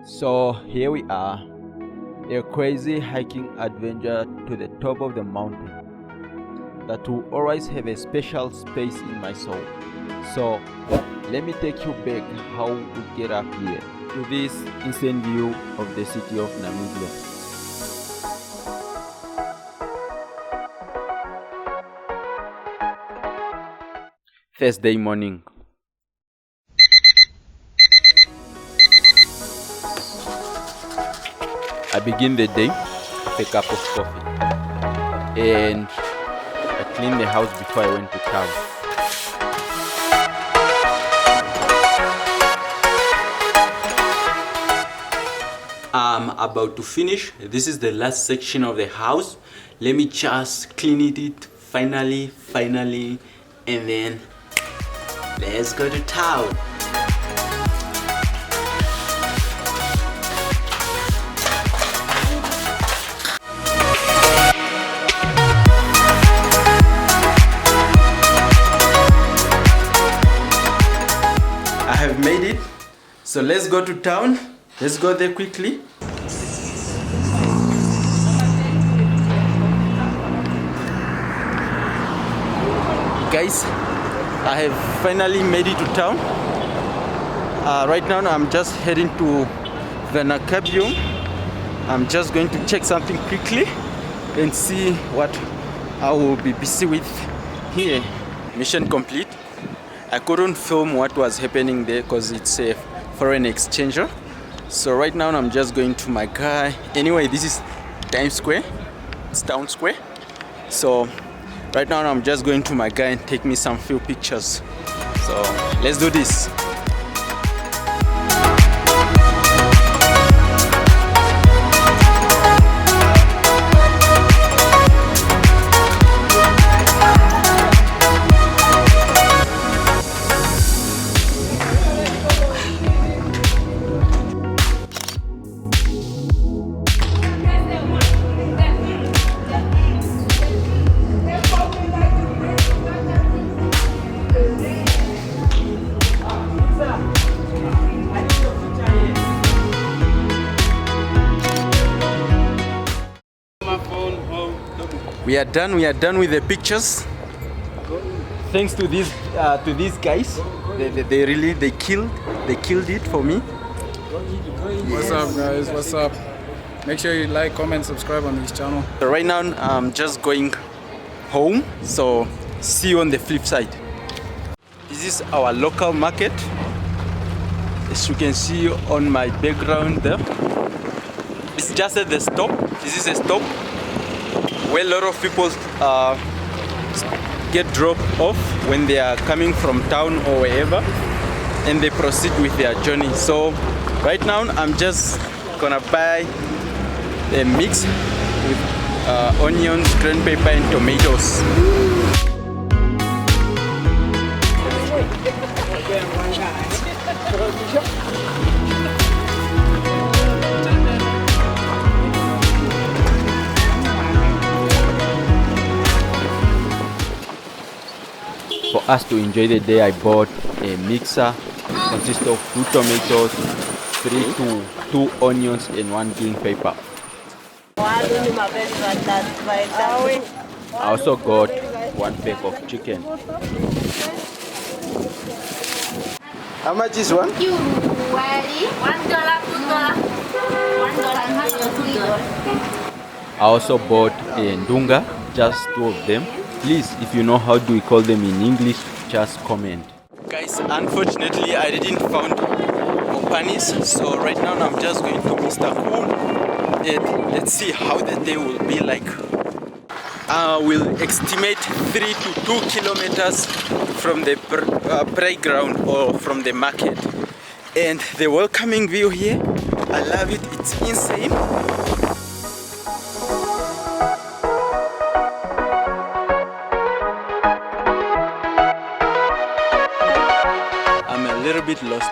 So here we are, a crazy hiking adventure to the top of the mountain that will always have a special space in my soul. So let me take you back how we get up here to this insane view of the city of Namibia. Thursday morning. I begin the day with a cup of coffee and I cleaned the house before I went to town. I'm about to finish. This is the last section of the house. Let me just clean it finally, and then let's go to town. I have made it, so let's go to town. Let's go there quickly. Guys, I have finally made it to town. Right now I'm just heading to the Namibia. I'm just going to check something quickly and see what I will be busy with here. Mission complete. I couldn't film what was happening there because it's a foreign exchanger. So right now I'm just going to my car. Anyway, this is Times Square. It's town square. So right now I'm just going to my car and take me some few pictures. So let's do this. We are done with the pictures. Thanks to these guys. They killed it for me. What's up, guys? What's up? Make sure you like, comment, subscribe on this channel. So right now I'm just going home, so see you on the flip side. This is our local market. As you can see on my background there, it's just at the stop. This is a stop where a lot of people get dropped off when they are coming from town or wherever, and they proceed with their journey. So right now I'm just gonna buy a mix with onions, green pepper and tomatoes. For us to enjoy the day, I bought a mixer consisting of 2 tomatoes, 2 onions and 1 green pepper. I also got 1 pack of chicken. How much is one? $1, $2, $1. I also bought a ndunga, just 2 of them. Please, if you know how do we call them in English, just comment. Guys, unfortunately I didn't find panis, so right now I'm just going to Mr. Cool and let's see how the day will be like. I will estimate 3 to 2 kilometers from the playground or from the market, and the welcoming view here, I love it. It's insane. A little bit lost.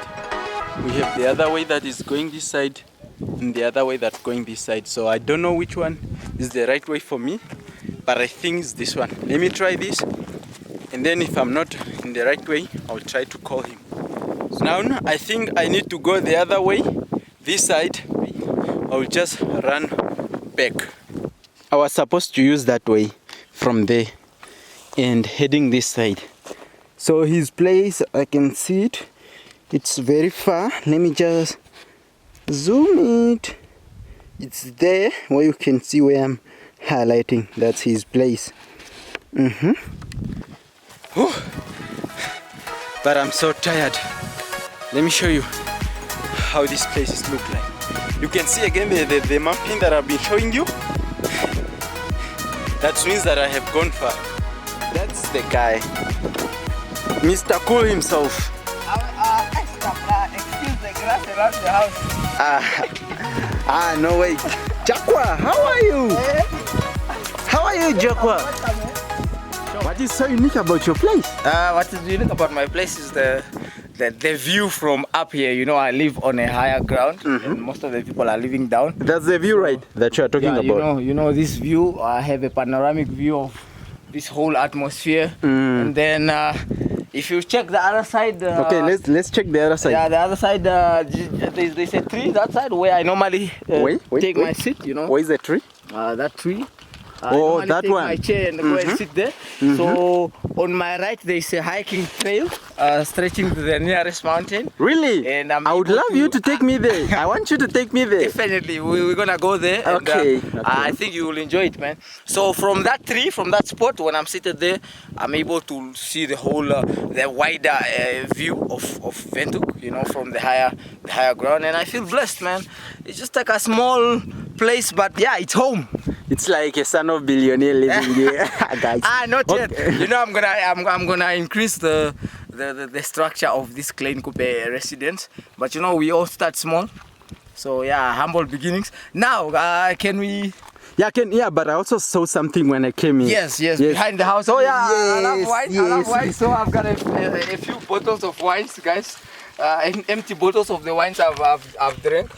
We have the other way that is going this side and the other way that's going this side, so I don't know which one is the right way for me, but I think it's this one. Let me try this, and then if I'm not in the right way, I'll try to call him. Now I think I need to go the other way this side, I will just run back. I was supposed to use that way from there and heading this side. So his place, I can see it. It's very far. Let me just zoom it. It's there where you can see where I'm highlighting. That's his place. But I'm so tired. Let me show you how these places look like. You can see again the mapping that I've been showing you. That means that I have gone far. That's the guy, Mr. Cool himself. Excuse the grass around the house. No way. Jakwa, how are you? How are you, Jakwa? What is so unique about your place? What is unique about my place is the view from up here. You know, I live on a higher ground, and most of the people are living down. That's the view, right? That you are talking about. You know this view. I have a panoramic view of this whole atmosphere, and then if you check the other side. Okay, let's check the other side. Yeah, the other side. There's a tree that side where I normally take my seat. You know. Where is the tree? That tree. That take one. My chair and go and sit there. So on my right there is a hiking trail stretching to the nearest mountain. Really? And I would love you to take me there. I want you to take me there. Definitely, we're gonna go there. Okay. And, I think you will enjoy it, man. So from that tree, from that spot, when I'm seated there, I'm able to see the whole, the wider view of Windhoek. You know, from the higher ground, and I feel blessed, man. It's just like a small place, but yeah, it's home. It's like a son of billionaire living here, guys. Not yet. You know, I'm gonna increase the structure of this Klein Coupe residence. But you know, we all start small. So yeah, humble beginnings. Now, can we? Yeah, but I also saw something when I came in. Yes, behind the house. Oh yeah, I love wine. Yes. I love wine. So I've got a few bottles of wines, guys. Empty bottles of the wines I've drank.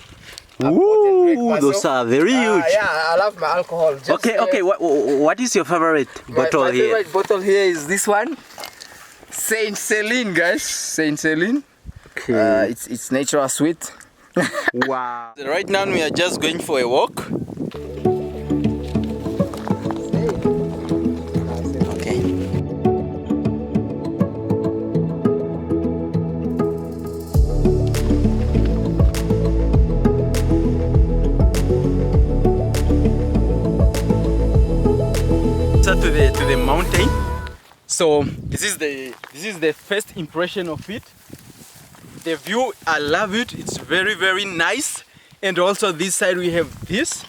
Ooh, those are very huge. Yeah, I love my alcohol. Okay. What is your favorite bottle my here? My favorite bottle here is this one, Saint Celine, guys. Saint Celine. Okay. It's natural sweet. Wow. Right now we are just going for a walk. Okay. To the mountain. So this is the first impression of it. The view, I love it. It's very, very nice. And also this side we have this,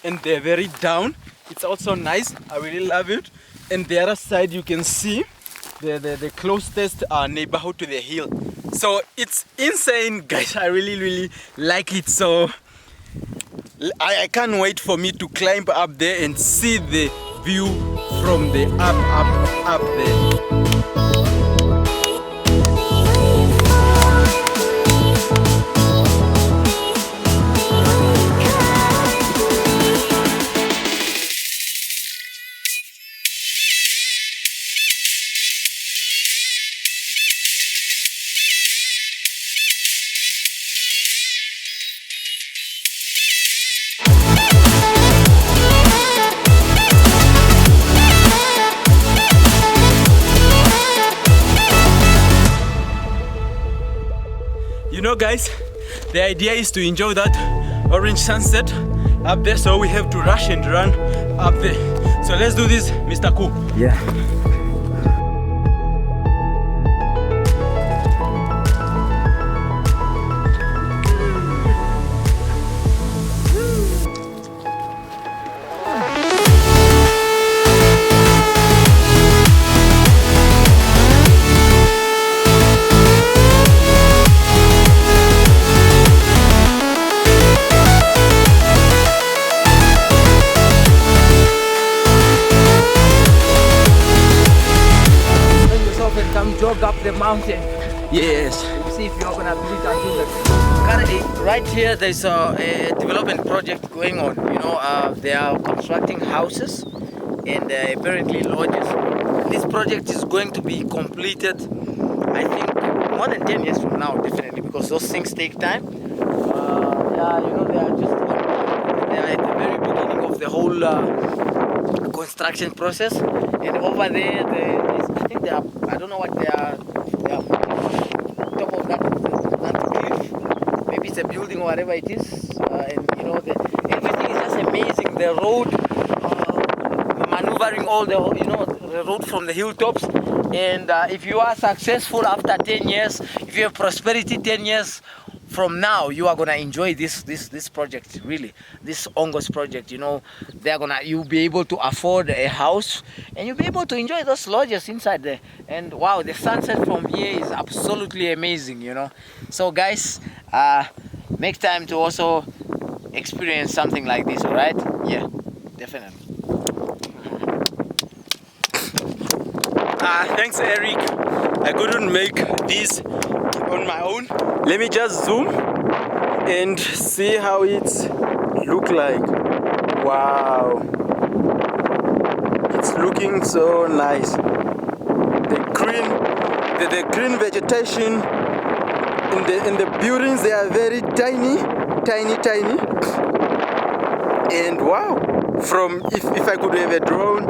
and they're very down. It's also nice. I really love it. And the other side you can see the closest neighborhood to the hill. So it's insane, guys. I really, really like it. So I can't wait for me to climb up there and see the view from the up there. You know, guys, the idea is to enjoy that orange sunset up there, so we have to rush and run up there. So let's do this, Mr. Cool. Yeah. Jog up the mountain. Yes. See if you're gonna do it until the currently right here there's a development project going on. You know, they are constructing houses and apparently lodges. This project is going to be completed, I think, more than 10 years from now, definitely, because those things take time. whole construction process. And over there, I think they are, I don't know what they are top of that cliff. Maybe it's a building or whatever it is. And you know, everything is just amazing. The road, maneuvering all the, you know, the road from the hilltops. And if you are successful after 10 years, if you have prosperity 10 years from now, you are gonna enjoy this project, really. This Ongos project, you know, you'll be able to afford a house and you'll be able to enjoy those lodges inside there. And wow, the sunset from here is absolutely amazing, you know. So guys, make time to also experience something like this, all right? Yeah, definitely. Thanks, Eric. I couldn't make this on my own. Let me just zoom and see how it look like. Wow, it's looking so nice. The green vegetation in the buildings, they are very tiny. And wow, if I could have a drone,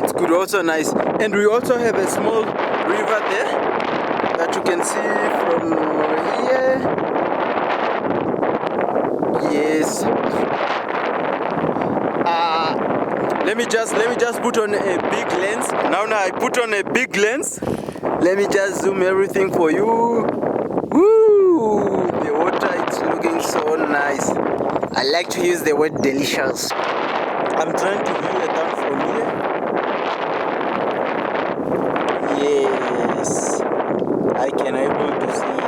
it's good, also nice. And we also have a small river there that you can see from here. Yes. Let me just put on a big lens. Now I put on a big lens. Let me just zoom everything for you. Woo! The water, it's looking so nice. I like to use the word delicious. I'm trying to view it down from here. Yes, I can able to see it.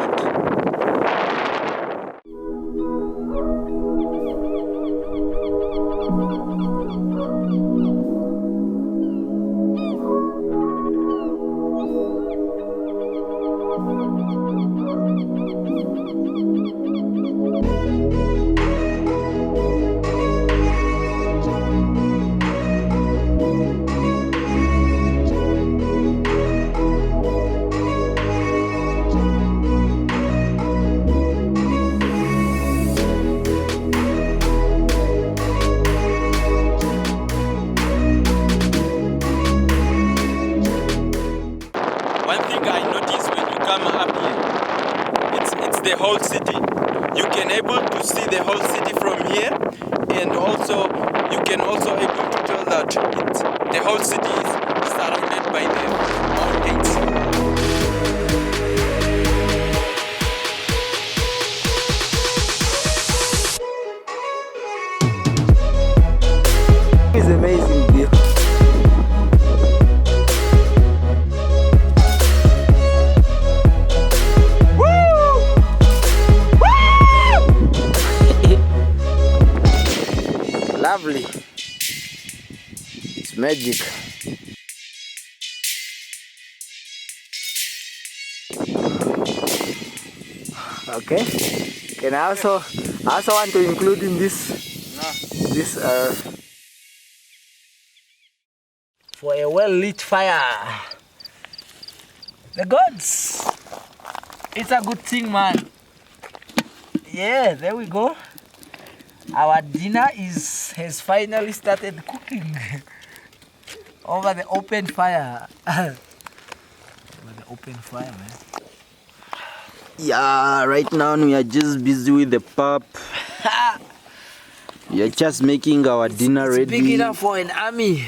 The whole city. You can able to see the whole city from here, and also you can also able to tell that the whole city is surrounded by the mountains. It's amazing view. Lovely. It's magic. Okay. Can I also want to include in this for a well lit fire. The gods. It's a good thing, man. Yeah, there we go. Our dinner has finally started cooking over the open fire. Over the open fire, man. Yeah, right now we are just busy with the pap. We are just making our dinner ready. Big enough for an army.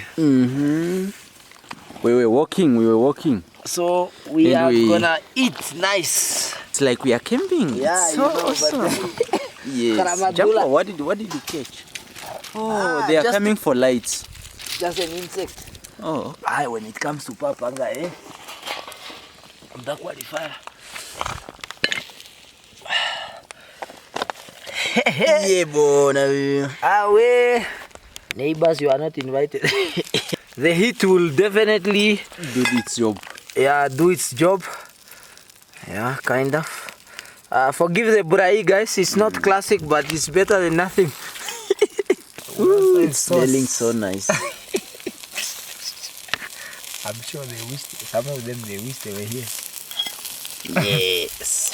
We were walking. So we are gonna eat nice. It's like we are camping. Yeah, it's so awesome. Yes. Jumbo, what did you catch? Oh, they are coming for lights. Just an insect. Oh. When it comes to papanga, I'm the qualifier. Yeah, boy. Neighbors, you are not invited. The heat will definitely do its job. Yeah, do its job. Yeah, kind of. Forgive the burai, guys. It's not classic, but it's better than nothing. Ooh, it's smelling so nice. I'm sure some of them wish they were here. Yes.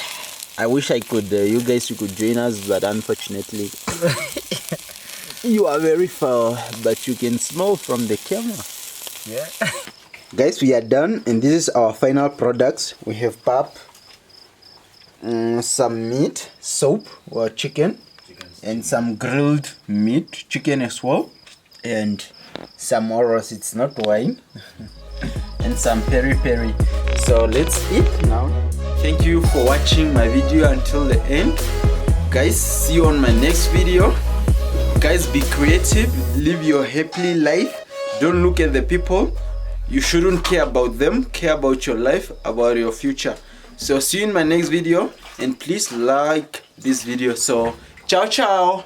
I wish I could. You guys could join us, but unfortunately, You are very far, but you can smell from the camera. Yeah. Guys, we are done, and this is our final products. We have pap, some meat, soap or chicken, and some grilled meat, chicken as well, and some oros, it's not wine, and some peri peri. So let's eat now. Thank you for watching my video until the end. Guys, see you on my next video. Guys, be creative, live your happy life. Don't look at the people. You shouldn't care about them. Care about your life, about your future. So see you in my next video, and please like this video. So ciao ciao.